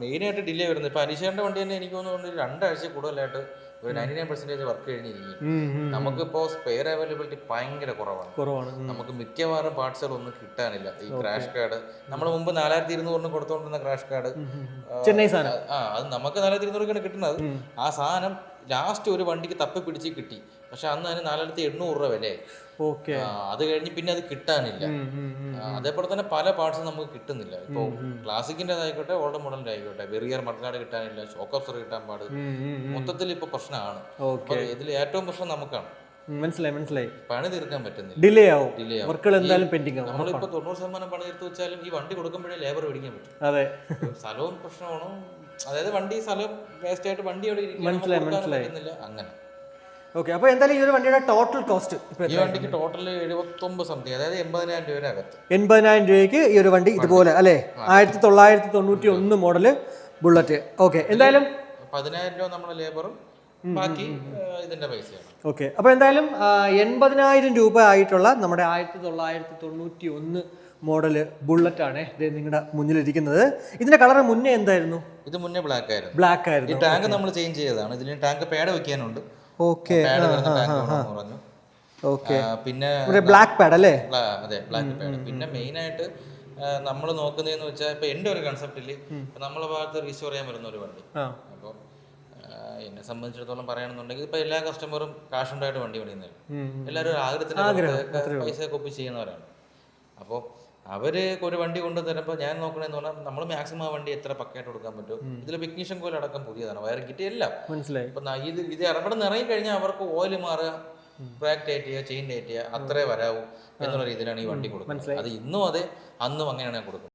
മെയിനായിട്ട് ഡിലേ വരുന്നത്. ഇപ്പൊ അനീഷേന്റെ വണ്ടി തന്നെ എനിക്ക് തോന്നുന്നു 2 ആഴ്ച കൂടുതലായിട്ട് ഒരു 99% വർക്ക് കഴിഞ്ഞിരിക്കും. നമുക്കിപ്പോ സ്പെയർ അവൈലബിലിറ്റി ഭയങ്കര കുറവാണ്. നമുക്ക് മിക്കവാറും പാർട്സുകളൊന്നും കിട്ടാനില്ല. ഈ ക്രാഷ് കാർഡ് നമ്മൾ മുമ്പ് 4200 കൊടുത്തോണ്ടിരുന്ന ക്രാഷ് കാർഡ് ചെന്നൈ സാധനം, അത് നമുക്ക് 4200 കിട്ടുന്നത്. ആ സാധനം ലാസ്റ്റ് ഒരു വണ്ടിക്ക് തപ്പി പിടിച്ച് കിട്ടി. പക്ഷെ അന്ന് അതിന് 4800 രൂപ വില. അത് കഴിഞ്ഞ് പിന്നെ അത് കിട്ടാനില്ല. അതേപോലെ തന്നെ പല പാർട്സും നമുക്ക് കിട്ടുന്നില്ല. ഇപ്പോൾ ക്ലാസിക്കിന്റെ ആയിക്കോട്ടെ, ഓൾഡ് മോഡലിന്റെ ആയിക്കോട്ടെ, വെറിയർ മഡ്ഗാർഡ് കിട്ടാനില്ല, ഷോക്ക് ഓബ്സർ കിട്ടാൻ പാട്. മൊത്തത്തിൽ ഇപ്പൊ പ്രശ്നമാണ്. ഇതിൽ ഏറ്റവും പ്രശ്നം നമുക്കാണ്. മനസ്സിലായി. പണി തീർക്കാൻ പറ്റുന്നില്ല, ഡിലേ ആവും. നമ്മളിപ്പോ 90% പണി തീർത്ത് വെച്ചാലും ഈ വണ്ടി കൊടുക്കുമ്പോഴേ ലേബർ മേടിക്കാൻ പറ്റും. അതെ, സ്ഥലവും പ്രശ്നമാണ്. അതായത് വണ്ടി സ്ഥലം വേസ്റ്റ് ആയിട്ട് വണ്ടി അവിടെ ഇരിക്കുന്നില്ല. അങ്ങനെ ഓക്കെ. അപ്പോൾ എന്തായാലും ഈ ഒരു വണ്ടിയുടെ ടോട്ടൽ കോസ്റ്റ്, ഈ വണ്ടിക്ക് ടോട്ടൽ 79 സംതിങ്, അതായത് 80,000 രൂപ അകത്ത്. 80,000 രൂപയ്ക്ക് ഈ ഒരു വണ്ടി ഇതുപോലെ അല്ലേ, 1991 മോഡല് ബുള്ളറ്റ്. ഓക്കെ, എന്തായാലും 10,000 രൂപ നമ്മുടെ ലേബറും ബാക്കി ഇതിന്റെ പൈസയാണ്. ഓക്കെ, അപ്പോൾ എന്തായാലും 80,000 രൂപ ആയിട്ടുള്ള നമ്മുടെ 1991 മോഡല് ബുള്ളറ്റ് ആണ് ഇത് നിങ്ങളുടെ മുന്നിലിരിക്കുന്നത്. ഇതിന്റെ കളർ മുന്നേ എന്തായിരുന്നു? ഇത് മുന്നേ ബ്ലാക്ക് ആയിരുന്നു. ഈ ടാങ്ക് നമ്മൾ ചേഞ്ച് ചെയ്തതാണ്. ഇതിന് ടാങ്ക് പാഡ് വെക്കാനുണ്ട്. ഓക്കെ, പിന്നെ ബ്ലാക്ക് പാഡ് അല്ലേ? അതെ, ബ്ലാക്ക് പാഡ്. പിന്നെ മെയിൻ ആയിട്ട് നമ്മൾ നോക്കുന്നതെന്ന് വെച്ചാൽ ഇപ്പൊ എന്റെ ഒരു കൺസെപ്റ്റില് നമ്മളെ ഭാഗത്ത് റീസ്റ്റോർ ചെയ്യാൻ വരുന്ന ഒരു വണ്ടി. അപ്പോൾ എന്നെ സംബന്ധിച്ചിടത്തോളം പറയുകയാണെന്നുണ്ടെങ്കിൽ ഇപ്പൊ എല്ലാ കസ്റ്റമറും കാശ് ഉണ്ടായിട്ട് വണ്ടി പണിയുന്നത്, എല്ലാവരും ആഗ്രഹത്തിന് പൈസ കൊപ്പി ചെയ്യുന്നവരാണ്. അപ്പോൾ അവര് ഒരു വണ്ടി കൊണ്ട് തരുമ്പോൾ ഞാൻ നോക്കണെന്ന് പറഞ്ഞാൽ നമ്മൾ മാക്സിമം ആ വണ്ടി എത്ര പക്കയായിട്ട് കൊടുക്കാൻ പറ്റും. ഇതിൽ ഇഗ്നിഷൻ കോയിൽ അടക്കം പുതിയതാണ്, വയർ കിറ്റ് എല്ലാം. ഇപ്പൊ ഇത് ഇവിടെ നിന്ന് ഇറങ്ങി കഴിഞ്ഞാൽ അവർക്ക് ഓയിൽ മാറുക, ബ്രേക്ക് ടൈറ്റ് ചെയ്യുക, ചെയിൻ ടൈറ്റ് ചെയ്യുക, അത്രേ വരാവൂ എന്നുള്ള രീതിയിലാണ് ഈ വണ്ടി കൊടുക്കുന്നത്. അത് ഇന്നും അതെ, അന്നും അങ്ങനെയാണ് ഞാൻ കൊടുക്കുന്നത്.